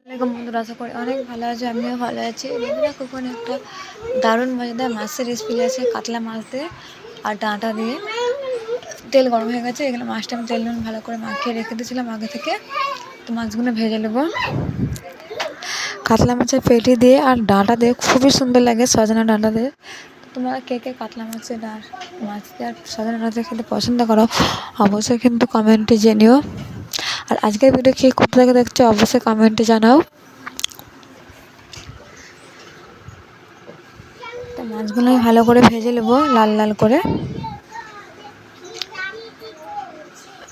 এরকম বন্ধুরা আশা করি অনেক ভালো আছে, আমিও ভালো আছি। বন্ধুরা কখন একটা দারুণ মজাদার মাছের রেসিপি আছে, কাতলা মাছ দিয়ে আর ডাঁটা দিয়ে। তেল গরম হয়ে গেছে, এখানে মাছটা আমি তেল নুন ভালো করে মাখিয়ে রেখে দিয়েছিলাম আগে থেকে। তো মাছগুলো ভেজে নেবো। কাতলা মাছের পেটি দিয়ে আর ডাঁটা দিয়ে খুবই সুন্দর লাগে, সজনা ডাঁটা দিয়ে। তোমরা কে কে কাতলা মাছের মাছ দিয়ে আর সজনা ডাঁটা দিয়ে খেতে পছন্দ করো অবশ্যই কিন্তু কমেন্টে জানিও। আর আজকের ভিডিও কে কোথা থেকে দেখছো অবশ্যই কমেন্টে জানাও। তো মাছগুলো আমি ভালো করে ভেজে নেবো লাল লাল করে।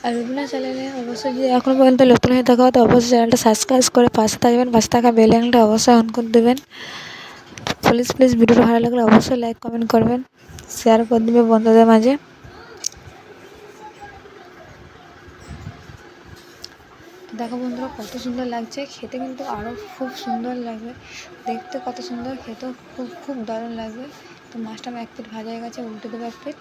আর রুবিনা চ্যানেলে অবশ্যই যদি এখনও পর্যন্ত নতুন হয়ে থাকো তো অবশ্যই চ্যানেলটা সাবস্ক্রাইব করে পাশে থাকবেন, পাশে থাকা বেল আইকনটা অবশ্যই অন করে দেবেন। প্লিজ ভিডিওটা ভালো লাগলে অবশ্যই লাইক কমেন্ট করবেন, শেয়ার করে দেবে বন্ধুদের মাঝে। দেখো বন্ধুরা কত সুন্দর লাগছে, খেতে কিন্তু আরও খুব সুন্দর লাগবে। দেখতে কত সুন্দর, খেতেও খুব খুব দারুণ লাগবে। তো মাছটা আমার এক পিঠ ভাজা হয়ে গেছে, উল্টে দেবো এক পিঠ।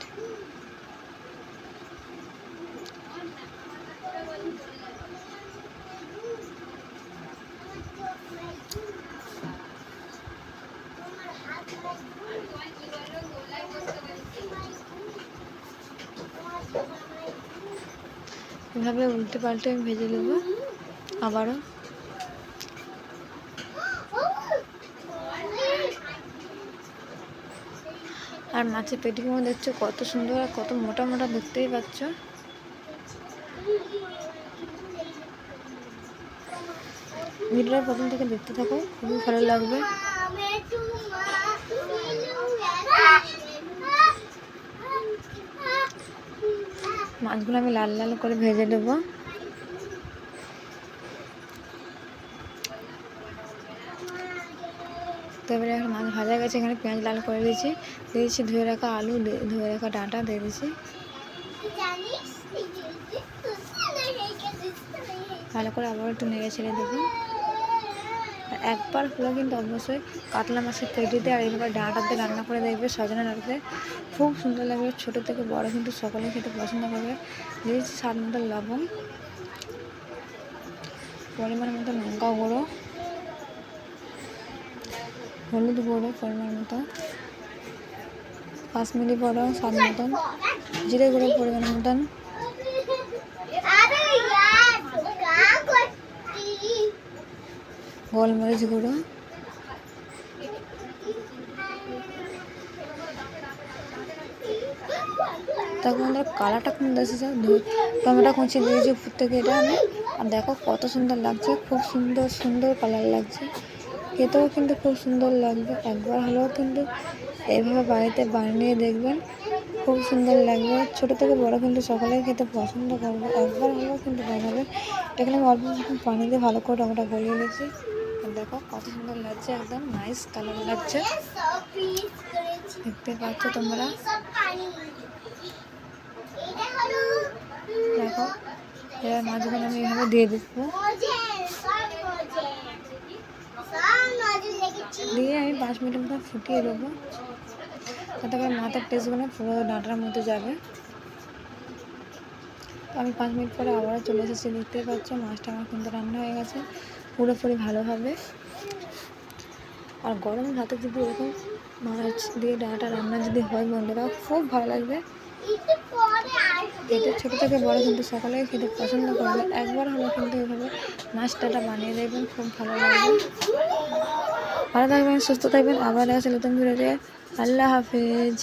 এভাবে উল্টে পাল্টে আমি ভেজে নেবো আবারও। আর মাছের পেটিগুলো দেখছো কত সুন্দর আর কত মোটা মোটা, দেখতেই পাচ্ছ। ভিডিওটা প্রথম থেকে দেখতে থাকো, খুবই ভালো লাগবে। মাছগুলো আমি লাল লাল করে ভেজে দেবো। তো এবারে এখন মাছ ভাজা গেছে, এখানে পেঁয়াজ লাল করে দিয়েছি ধুয়ে রাখা আলু, ধুয়ে রাখা ডাঁটা দিয়ে দিয়েছি। ভালো করে আবার একটু নেড়ে ছেড়ে দেবো। আর একবার হলো কিন্তু অবশ্যই কাতলা মাছের পেটিতে আর এইভাবে ডাঁটাতে রান্না করে দেখবে, সজনা ডাঁটাতে খুব সুন্দর লাগবে। ছোটো থেকে বড় কিন্তু সকলে খেতে পছন্দ করবে। দিয়েছি স্বাদ মতো লবণ, পরিমাণ মতো লঙ্কা গুঁড়ো, হলুদ গুঁড়ো পরিমাণ মতো, কাশ্মীরি পাউডার স্বাদ মতন, জিরে গুঁড়ো পরিমাণ মতন, গোলমরিচ গুঁড়ো, তখন আমাদের কালারটা কিন্তু এসেছে। টমেটো কুচি দিয়েছি উপর থেকে এটা আমি। আর দেখো কত সুন্দর লাগছে, খুব সুন্দর সুন্দর কালার লাগছে, খেতেও কিন্তু খুব সুন্দর লাগবে। একবার হলেও কিন্তু এইভাবে বাড়িতে বানিয়ে দেখবেন, খুব সুন্দর লাগবে। ছোটো থেকে বড় কিন্তু সকলেই খেতে পছন্দ করবে, একবার হলেও কিন্তু বানাবে। এখানে আমি অল্প পানি দিয়ে ভালো করে টমেটো গলিয়ে নিয়েছি। দেখো কত সুন্দর লাগছে, একদম নাইস কালার লাগছে, দেখতে পাচ্ছ তোমরা। দেখো এবার মাছগুলো আমি এভাবে দিয়ে দেবো, দিয়ে আমি 5 মিনিটের মতো ফুটিয়ে দেবো, যাতে করে মাথার টেস্টগুলো পুরো ডাঁটার মধ্যে যাবে। তো আমি 5 মিনিট পরে আবারও চলে এসেছি, দেখতে পাচ্ছ মাছটা আমার কিন্তু রান্না হয়ে গেছে পুরোপুরি ভালোভাবে। আর গরম ভাতে যদি এরকম মাছ দিয়ে ডাঁটা রান্না যদি হয় বন্ধুরা, খুব ভালো লাগবে। এতে ছোটো থেকে বড় কিন্তু সকলেই খেতে পছন্দ করবে, একবার হলে কিন্তু এইভাবে মাছ ডাঁটা বানিয়ে দেখবেন, খুব ভালো লাগবে। ভালো থাকবেন, সুস্থ থাকবেন, আবার দেখা নতুন ভিডিওতে। আল্লাহ হাফেজ।